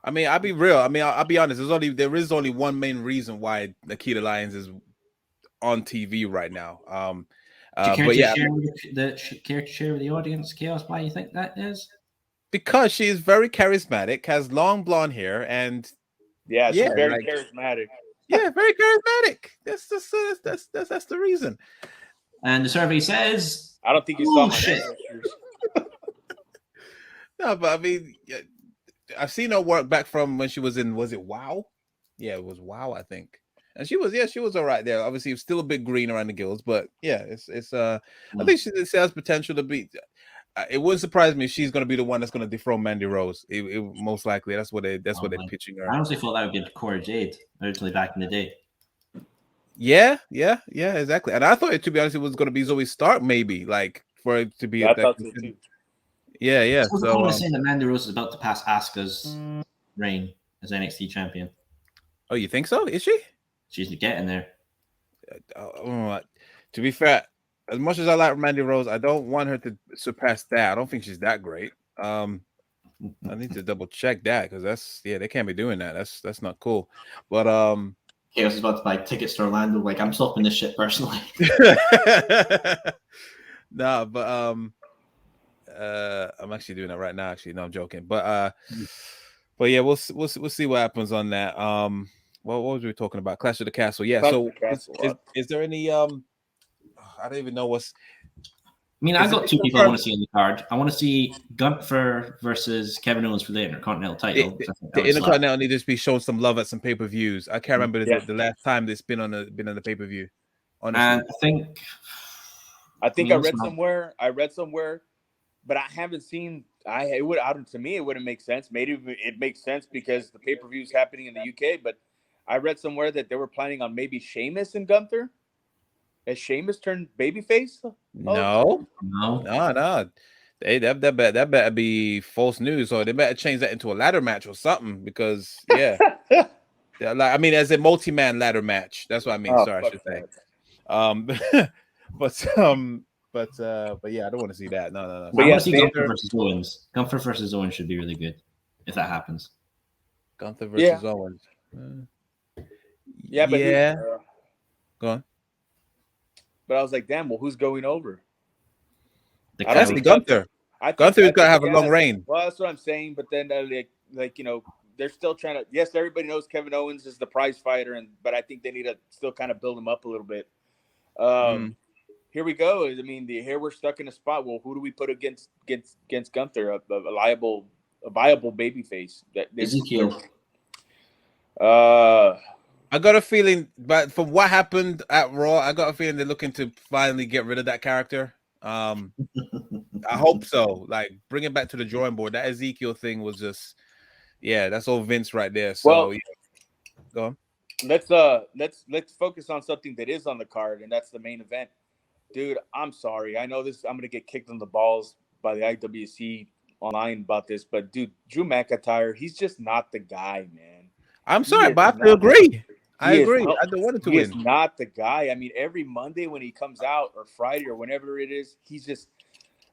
I mean, I'll be real. I mean, I'll be honest. There is only one main reason why Nikita Lyons is on TV right now. Care to share with the audience, Chaos, why you think that is? Because she is very charismatic, has long blonde hair, and she's very charismatic. Yeah, very charismatic. That's the reason. And the survey says, I don't think you saw my shit. No, but I mean, I've seen her work back from when she was in. Was it WoW? Yeah, it was WoW, I think. And she was all right there. Obviously, it was still a bit green around the gills, but yeah, I think she has potential to be. It wouldn't surprise me if she's going to be the one that's going to dethrone Mandy Rose. It most likely that's what they're pitching her. I honestly thought that would be Cora Jade originally back in the day. Yeah, exactly. And I thought, to be honest, it was going to be Zoe Stark, maybe, like for it to be. I thought so too. Yeah. So I'm saying that Mandy Rose is about to pass Asuka's reign as NXT champion. Oh, you think so? Is she? She's getting there. To be fair, as much as I like Mandy Rose, I don't want her to surpass that. I don't think she's that great. I need to double check that because they can't be doing that. That's not cool. But Chaos is about to buy tickets to Orlando. Like, I'm stopping this shit personally. No, but I'm actually doing it right now. Actually, no, I'm joking. But yeah, we'll see what happens on that. What was we talking about? Clash of the Castle. Yeah. Is there any I don't even know what's. I mean, I've got two people I want to see on the card. I want to see Gunther versus Kevin Owens for the Intercontinental title. The Intercontinental needs to be showing some love at some pay-per-views. I can't remember the last time it's been on the pay-per-view. Honestly. And I think I read somewhere, but I haven't seen. To me, it wouldn't make sense. Maybe it makes sense because the pay-per-view is happening in the UK. But I read somewhere that they were planning on maybe Sheamus and Gunther. Has Sheamus turned babyface? No. That better be false news, or they better change that into a ladder match or something. Because I mean, as a multi-man ladder match. That's what I mean. Sorry, I should say. But yeah, I don't want to see that. No. But I want to see Gunther versus Owens. Gunther versus Owens should be really good if that happens. Gunther versus Owens. Go on. But I was like, damn. Well, who's going over? Gunther. Gunther's gonna have a long reign. Well, that's what I'm saying. But then, they're still trying to. Yes, everybody knows Kevin Owens is the prize fighter, but I think they need to still kind of build him up a little bit. Here we go. I mean, here we're stuck in a spot. Well, who do we put against Gunther? A viable babyface. Ezekiel. I got a feeling, but from what happened at Raw, I got a feeling they're looking to finally get rid of that character. I hope so. Like, bring it back to the drawing board. That Ezekiel thing was just, that's all Vince right there. So, go on. Let's focus on something that is on the card, and that's the main event. Dude, I'm sorry. I know this. I'm gonna get kicked in the balls by the IWC online about this, but dude, Drew McIntyre, he's just not the guy, man. I'm sorry, but I have to agree. I agree. I don't want it to win. He is not the guy. I mean, every Monday when he comes out, or Friday, or whenever it is, he's just,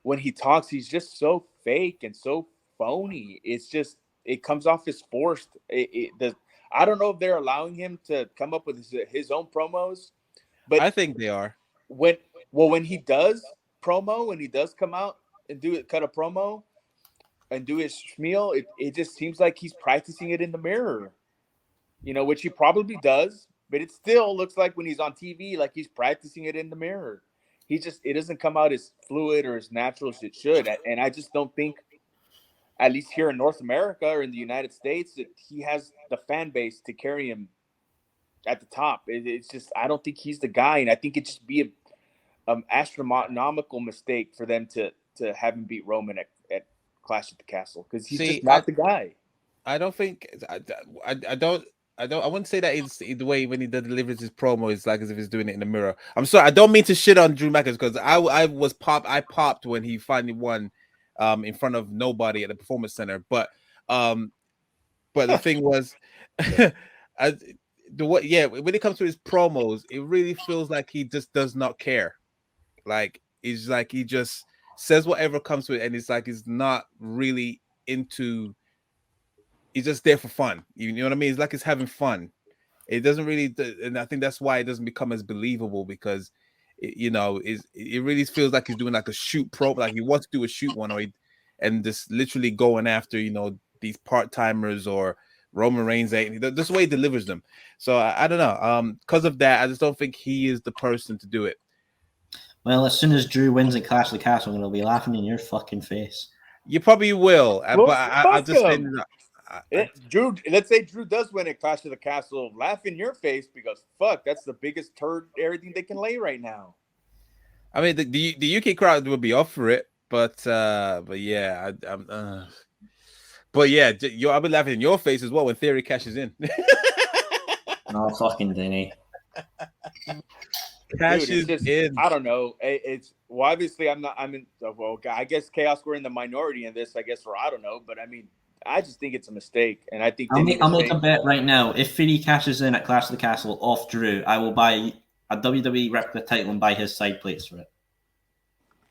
when he talks, he's just so fake and so phony. It's just, it comes off as forced. I don't know if they're allowing him to come up with his own promos, but I think they are. When he does promo, when he does come out and cut a promo and do his spiel, it just seems like he's practicing it in the mirror. Which he probably does, but it still looks like when he's on TV, like he's practicing it in the mirror. It doesn't come out as fluid or as natural as it should. And I just don't think, at least here in North America or in the United States, that he has the fan base to carry him at the top. It's just, I don't think he's the guy. And I think it'd just be an astronomical mistake for them to have him beat Roman at Clash at the Castle, because he's just not the guy. I don't think, I wouldn't say that it's the way when he delivers his promo, it's like as if he's doing it in the mirror. I'm sorry, I don't mean to shit on Drew McIntyre, because I popped when he finally won in front of nobody at the Performance Center. But the thing was, when it comes to his promos, it really feels like he just does not care. Like, it's like he just says whatever comes to it, and it's like he's not really into. He's just there for fun. You know what I mean? It's like he's having fun. It doesn't really, and I think that's why it doesn't become as believable, because it really feels like he's doing like a shoot pro, like he wants to do a shoot one, and just literally going after these part timers or Roman Reigns. This way he delivers them. So I don't know. Because of that, I just don't think he is the person to do it. Well, as soon as Drew wins at Clash of the Castle, I'm gonna be laughing in your fucking face. You probably will, but I just think. Drew, let's say Drew does win at Clash of the Castle, laugh in your face, because fuck, that's the biggest turd everything they can lay right now. I mean, the UK crowd would be up for it, but yeah, I'll be laughing in your face as well when Theory cashes in. No fucking Denny. Cashes in. I don't know. It's obviously I'm in. Well, I guess Chaos we're in the minority in this. I guess, or I don't know, but I mean, I just think it's a mistake, and I think I'll make a bet right now. If Theory cashes in at Clash of the Castle off Drew, I will buy a WWE replica title and buy his side plates for it.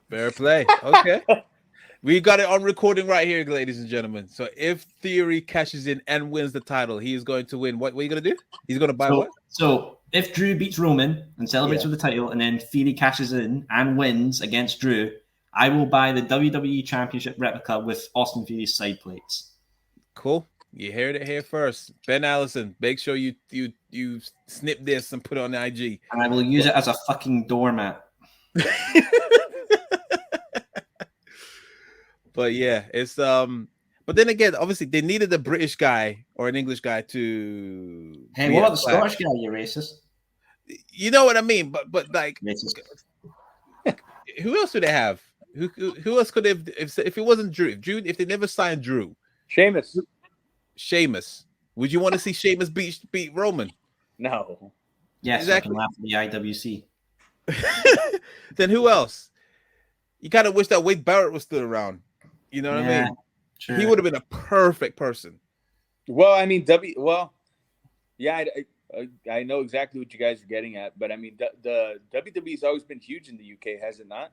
Fair play. Okay. We got it on recording right here, ladies and gentlemen. So if Theory cashes in and wins the title, he is going to win. What are you going to do? He's going to buy what? So if Drew beats Roman and celebrates with the title, and then Theory cashes in and wins against Drew, I will buy the WWE Championship replica with Austin Theory's side plates. Cool. You heard it here first. Ben Allison, make sure you snip this and put it on the IG. And I will use it as a fucking doormat. But yeah, it's but then again, obviously they needed a British guy or an English guy to. Hey, what about the Scottish guy, you racist? You know what I mean? But like, racist. Who else do they have? Who else could have if it wasn't Drew? If they never signed Drew? Sheamus. Would you want to see Sheamus beat Roman? No. Yes, exactly. So I can laugh at the IWC. Then who else? You kind of wish that Wade Barrett was still around. You know what I mean? Sure. He would have been a perfect person. Well, I mean, I know exactly what you guys are getting at, but I mean, the WWE's always been huge in the UK, has it not?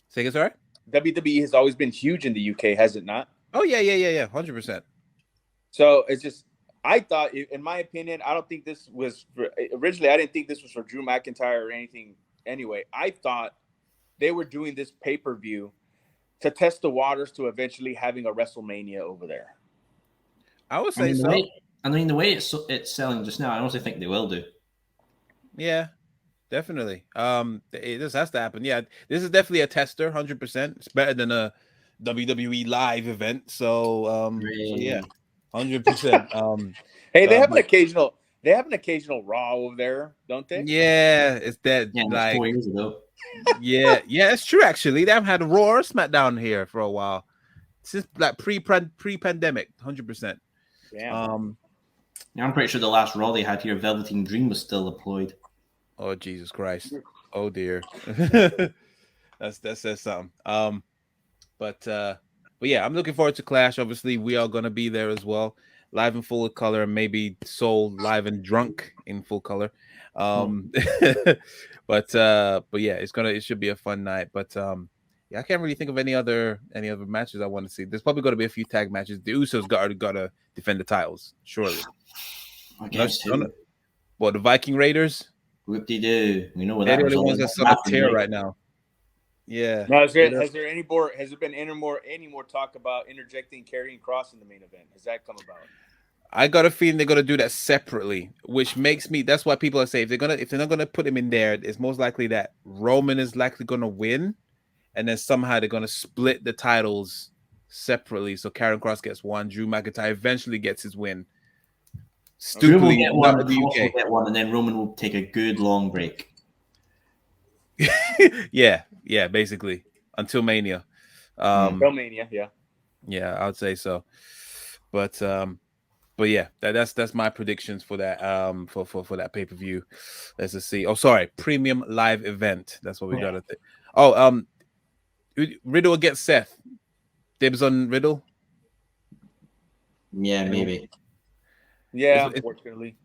Say again, sorry? WWE has always been huge in the UK, has it not? Oh, yeah, 100%. So it's just, I thought, in my opinion, I don't think this was originally. I didn't think this was for Drew McIntyre or anything. Anyway, I thought they were doing this pay-per-view to test the waters to eventually having a WrestleMania over there. I would say so. The way it's selling just now, I honestly think they will do. Yeah, definitely. This has to happen. Yeah, this is definitely a tester, 100%. It's better than a WWE live event. So yeah, 100%. Hey, they have an occasional Raw over there, don't they? Yeah, it's that like 4 years ago. Yeah, it's true. Actually, they haven't had a Raw or SmackDown here for a while since like pre-pandemic, 100%. Yeah. I'm pretty sure the last Raw they had here, Velveteen Dream, was still deployed. Oh Jesus Christ! Oh dear. that says something. But yeah, I'm looking forward to Clash. Obviously, we are gonna be there as well, live in full color, and maybe Soul live and drunk in full color. But yeah, it should be a fun night. But yeah, I can't really think of any other matches I want to see. There's probably going to be a few tag matches. The Usos gotta defend the titles, surely. I guess too. What, the Viking Raiders? Whoop-de-doo. We know what They're that the only ones that's on a tear right now. Yeah. Now, has there been any more talk about interjecting Karrion Kross in the main event? Has that come about? I got a feeling they're gonna do that separately, which makes me. That's why people are saying if they're not gonna put him in there, it's most likely that Roman is likely gonna win, and then somehow they're gonna split the titles separately. So Karrion Kross gets one, Drew McIntyre eventually gets his win. Drew will get one, Kross will get one, and then Roman will take a good long break. yeah, basically until Mania. Until Mania, yeah, I would say so. But yeah, that's my predictions for that for that pay-per-view. Let's just see. Oh, sorry, premium live event. That's what we got to think. Oh, Riddle against Seth. Dibs on Riddle. Yeah, maybe. Yeah, unfortunately.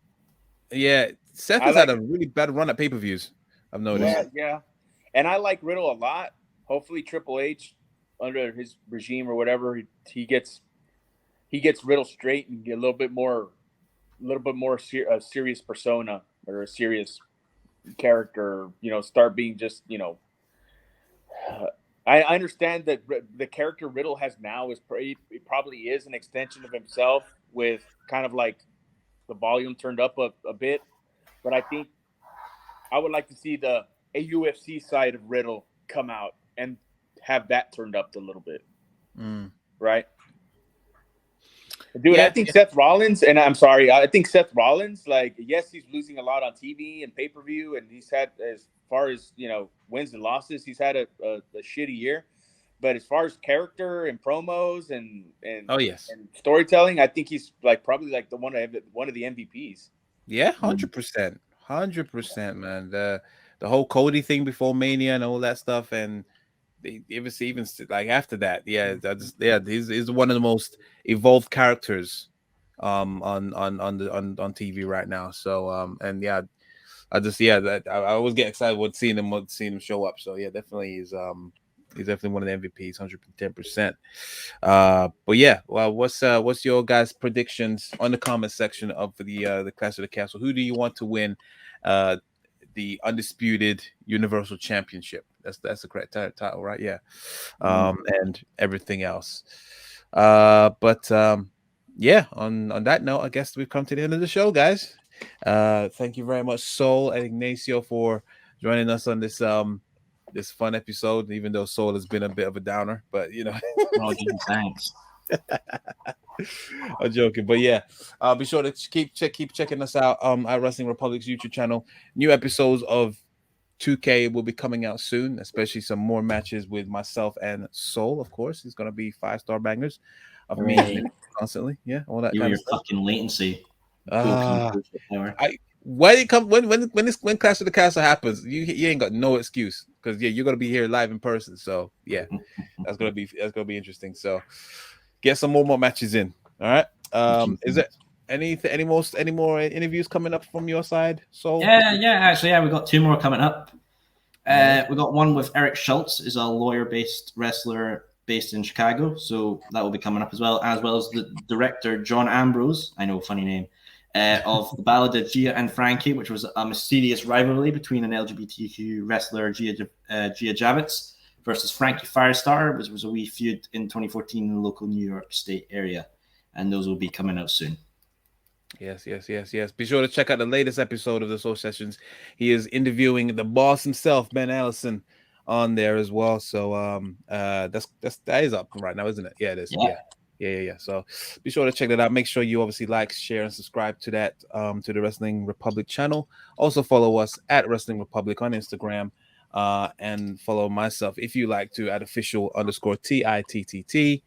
Yeah, Seth has had a really bad run at pay-per-views. I've noticed. Yeah. And I like Riddle a lot. Hopefully Triple H, under his regime or whatever, he gets Riddle straight and get a little bit more a serious persona or a serious character. Start being just I understand that the character Riddle has now probably is an extension of himself with kind of like the volume turned up a bit, but I think I would like to see a UFC side of Riddle come out and have that turned up a little bit, right? Dude, I think Seth Rollins, and I'm sorry, I think Seth Rollins, like, yes, he's losing a lot on TV and pay-per-view, and he's had, as far as, wins and losses, he's had a shitty year. But as far as character and promos and storytelling, I think he's probably one of the MVPs. Yeah, 100%, man. The whole Cody thing before Mania and all that stuff, and even like after that, he's one of the most evolved characters on TV right now. So and yeah, I always get excited with seeing him show up. So yeah, definitely he's definitely one of the MVPs, 110%. But yeah, well, what's your guys' predictions on the comment section of the Clash of the Castle? Who do you want to win the undisputed Universal Championship? That's the correct title, right? Yeah. And everything else. But yeah, on that note, I guess we've come to the end of the show, guys. Thank you very much, Soul and Ignacio, for joining us on this this fun episode, even though Soul has been a bit of a downer, but thanks. I'm joking, but yeah, be sure to keep checking us out at Wrestling Republic's YouTube channel. New episodes of 2K will be coming out soon, especially some more matches with myself and Soul. Of course, it's gonna be 5-star bangers of me constantly. Yeah, all that kind of stuff. Fucking latency. When Clash of the Castle happens, you ain't got no excuse, because you're gonna be here live in person. So yeah, that's gonna be interesting. So get some more matches in. All right. Is it any more interviews coming up from your side? So actually, we got 2 more coming up. We got one with Eric Schultz, is a lawyer-based wrestler based in Chicago, so that will be coming up as well as the director John Ambrose. I know, funny name. Of the Ballad of Gia and Frankie, which was a mysterious rivalry between an LGBTQ wrestler, Gia Javits, versus Frankie Firestar, which was a wee feud in 2014 in the local New York State area. and those will be coming out soon. Yes. Be sure to check out the latest episode of the Soul Sessions. He is interviewing the boss himself, Ben Allison, on there as well. So that is up right now, isn't it? Yeah, it is. Yeah. So be sure to check that out. Make sure you obviously like, share, and subscribe to that to the Wrestling Republic channel. Also follow us at Wrestling Republic on Instagram. And follow myself if you like to at official_TITTT.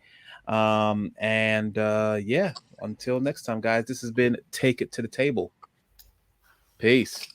Until next time, guys, this has been Take It to the Table. Peace.